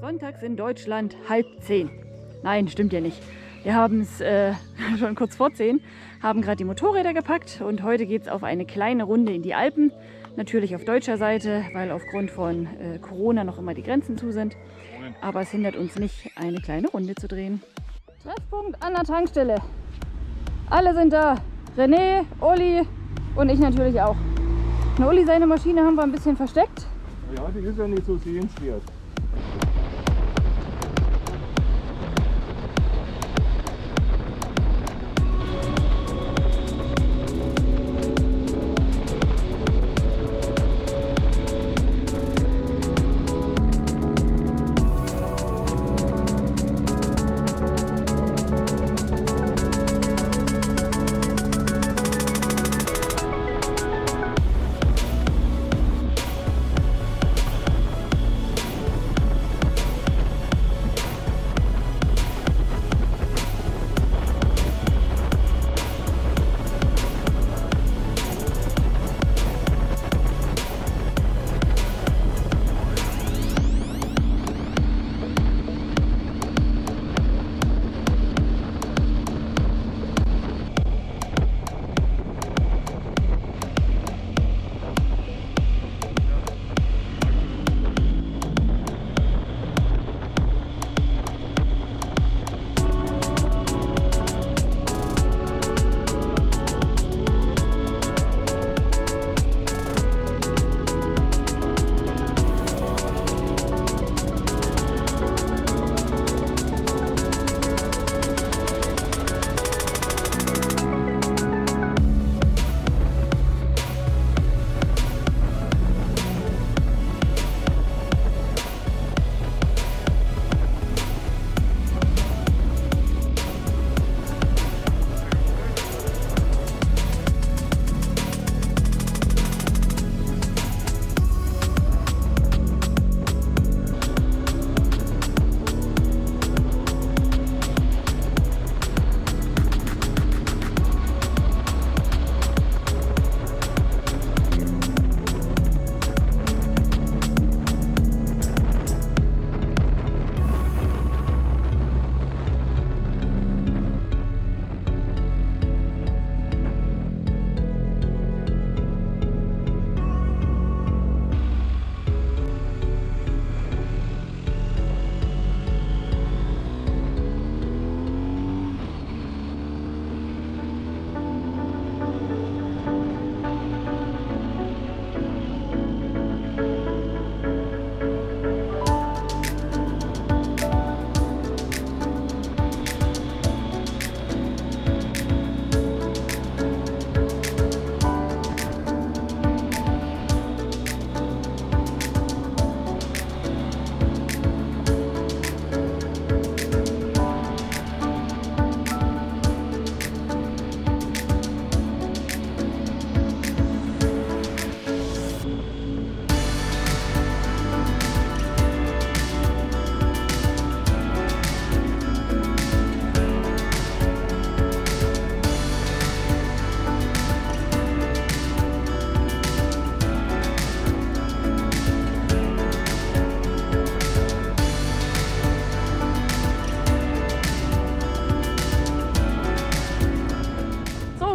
Sonntags in Deutschland 9:30. Nein, stimmt ja nicht. Wir haben es schon kurz vor 10, haben gerade die Motorräder gepackt und heute geht es auf eine kleine Runde in die Alpen. Natürlich auf deutscher Seite, weil aufgrund von Corona noch immer die Grenzen zu sind. Aber es hindert uns nicht, eine kleine Runde zu drehen. Treffpunkt an der Tankstelle. Alle sind da. René, Olli und ich natürlich auch. Und Olli, seine Maschine haben wir ein bisschen versteckt. Ja, die ist ja nicht so sehenswert.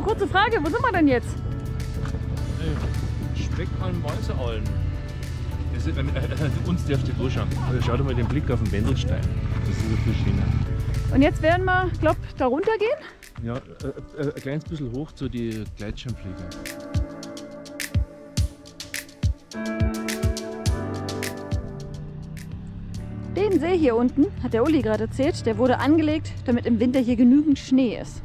Kurze Frage, wo sind wir denn jetzt? Speckhalm Weißeralm. Uns darfst du durchschauen. Schau dir mal den Blick auf den Wendelstein. Das ist so viel schöner. Und jetzt werden wir, glaube ich, da runter gehen? Ja, ein kleines bisschen hoch zu den Gleitschirmfliegern. Den See hier unten, hat der Uli gerade erzählt, der wurde angelegt, damit im Winter hier genügend Schnee ist.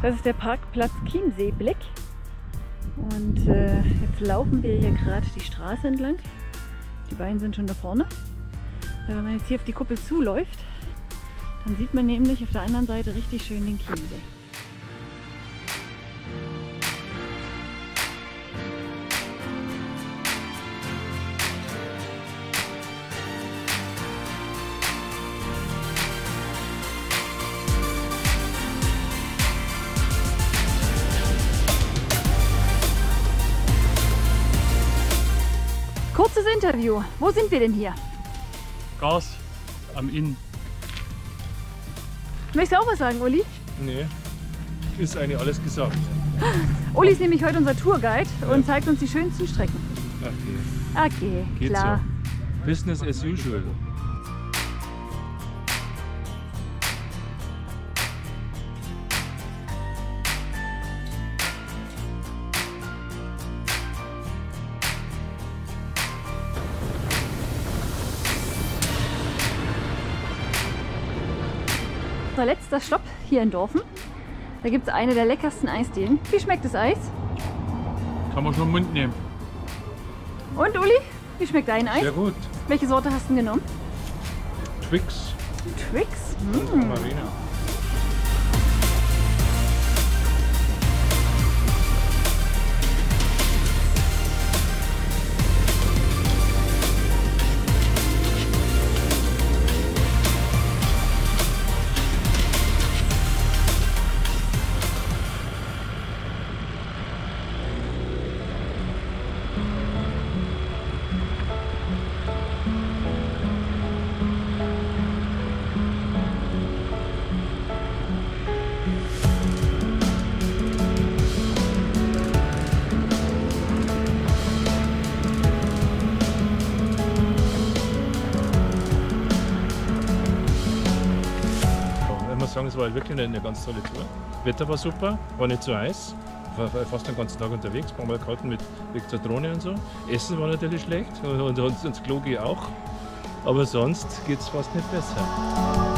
Das ist der Parkplatz Chiemseeblick. Und jetzt laufen wir hier gerade die Straße entlang. Die beiden sind schon da vorne. Wenn man jetzt hier auf die Kuppel zuläuft, dann sieht man nämlich auf der anderen Seite richtig schön den Chiemsee. Kurzes Interview. Wo sind wir denn hier? Gas am Inn. Möchtest du auch was sagen, Uli? Nee, ist eigentlich alles gesagt. Uli ist nämlich heute unser Tourguide und zeigt uns die schönsten Strecken. Okay. Okay, Geht klar. so. Business as usual. Unser letzter Stopp hier in Dorfen. Da gibt es eine der leckersten Eisdielen. Wie schmeckt das Eis? Kann man schon im Mund nehmen. Und Uli, wie schmeckt dein Eis? Sehr gut. Welche Sorte hast du denn genommen? Twix Twix? und Marina. Ich muss sagen, es war wirklich eine ganz tolle Tour. Wetter war super, war nicht so heiß. War fast den ganzen Tag unterwegs, ein paar Mal gehalten mit der Drohne und so. Essen war natürlich schlecht und das Klo geht auch. Aber sonst geht es fast nicht besser.